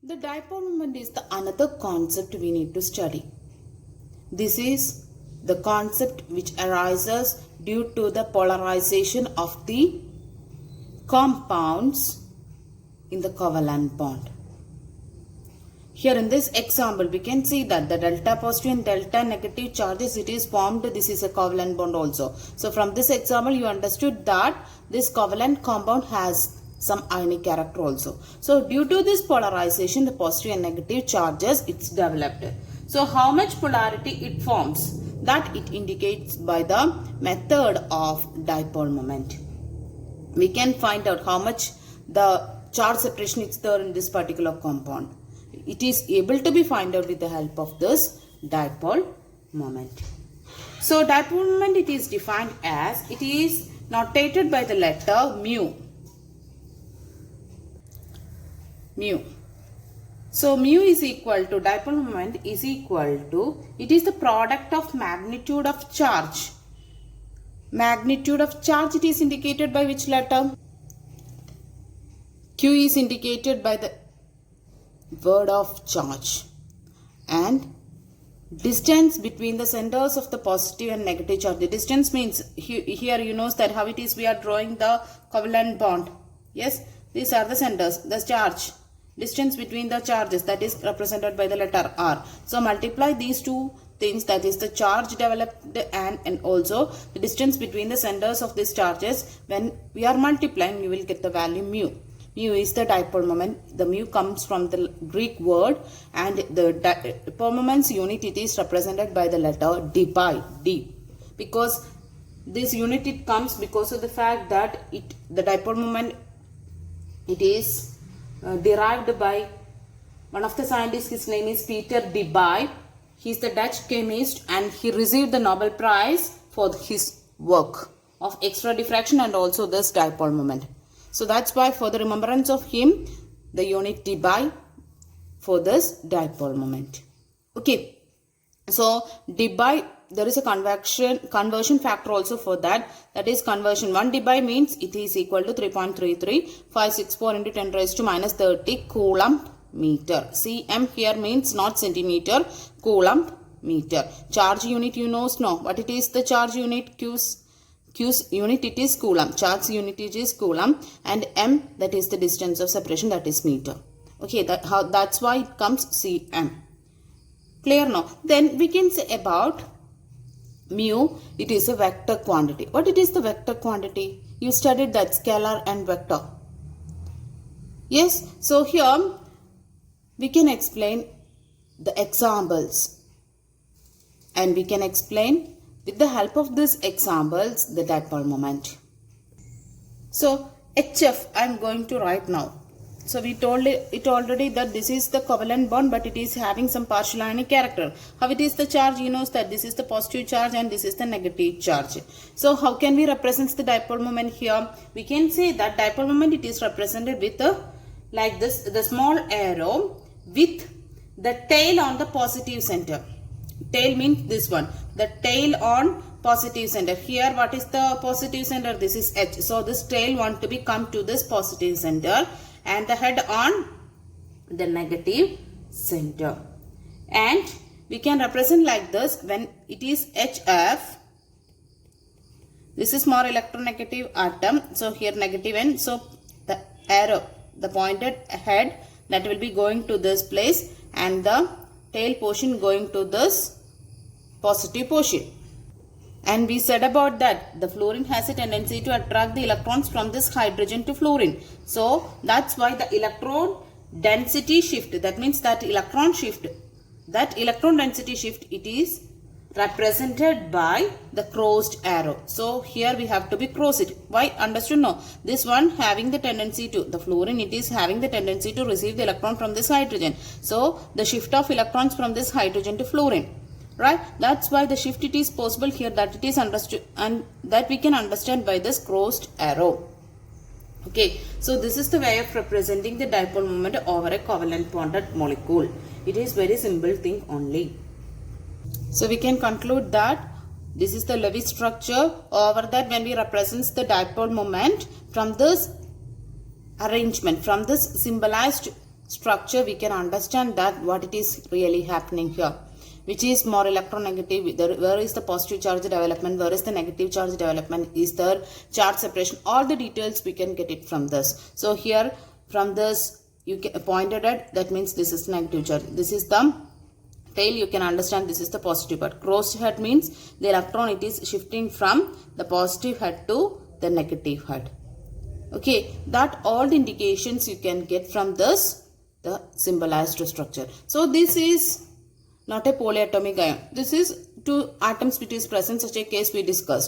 The dipole moment is the another concept we need to study. This is the concept which arises due to the polarization of the compounds in the covalent bond. Here in this example, we can see that the delta positive and delta negative charges, it is formed. This is a covalent bond also. So from this example, you understood that this covalent compound has some ionic character also. So due to this polarization, the positive and negative charges, it's developed. So how much polarity it forms, that it indicates by the method of dipole moment. We can find out how much the charge separation is there in this particular compound. It is able to be found out with the help of this dipole moment. So dipole moment, it is defined as, it is notated by the letter mu. Mu. So mu is equal to, dipole moment is equal to, it is the product of magnitude of charge. Magnitude of charge, it is indicated by which letter? Q is indicated by the word of charge, and distance between the centers of the positive and negative charge. The distance means here you know that how it is we are drawing the covalent bond. Yes, these are the centers, the charge. Distance between the charges, that is represented by the letter R. So multiply these two things, that is the charge developed and also the distance between the centers of these charges. When we are multiplying, you will get the value mu. Mu is the dipole moment. The mu comes from the Greek word, and the dipole moment's unit, it is represented by the letter D, because this unit it comes because of the fact that the dipole moment, it is derived by one of the scientists. His name is Peter Debye. He is the Dutch chemist, and he received the Nobel Prize for his work of extra diffraction and also this dipole moment. So that's why for the remembrance of him, the unit Debye for this dipole moment. Okay. So Debye, there is a conversion factor also for that. That is conversion. 1 Debye means it is equal to 3.33564 into 10 raised to minus 30 coulomb meter. Cm here means not centimeter, coulomb meter. Charge unit you know what it is, the charge unit. Q's unit, it is coulomb. Charge unit, it is coulomb, and m, that is the distance of separation, that is meter. Okay, that's why it comes cm. Clear now? Then we can say about mu, it is a vector quantity. What it is the vector quantity? You studied that, scalar and vector. Yes, so here we can explain the examples, and we can explain with the help of these examples the dipole moment. So HF I am going to write now. So we told it already that this is the covalent bond, but it is having some partial ionic character. How it is the charge? You know that this is the positive charge and this is the negative charge. So how can we represent the dipole moment here? We can say that dipole moment, it is represented with like this, the small arrow with the tail on the positive center. Tail means this one, the tail on positive center. Here what is the positive center? This is H. So this tail want to be come to this positive center, and the head on the negative center. And we can represent like this when it is HF. This is more electronegative atom. So here negative N. So the arrow, the pointed head, that will be going to this place, and the tail portion going to this positive portion. And we said about that the fluorine has a tendency to attract the electrons from this hydrogen to fluorine. So that's why the electron density shift, that means that electron density shift, it is represented by the crossed arrow. So here we have to be cross it. Why? Understood? No. This one having the tendency to, the fluorine, it is having the tendency to receive the electron from this hydrogen. So the shift of electrons from this hydrogen to fluorine. Right? That's why the shift, it is possible here, that it is understood, and that we can understand by this crossed arrow. Okay. So this is the way of representing the dipole moment over a covalent bonded molecule. It is very simple thing only. So we can conclude that this is the Lewis structure. Over that, when we represent the dipole moment from this arrangement, from this symbolized structure, we can understand that what it is really happening here. Which is more electronegative, where is the positive charge development, where is the negative charge development, is there charge separation, all the details we can get it from this. So here from this you pointed at, that means this is negative charge, this is the tail, you can understand this is the positive part. Crossed head means the electron, it is shifting from the positive head to the negative head. Okay, that all the indications you can get from this, the symbolized structure. So this is not a polyatomic ion. This is two atoms which is present, such a case we discussed.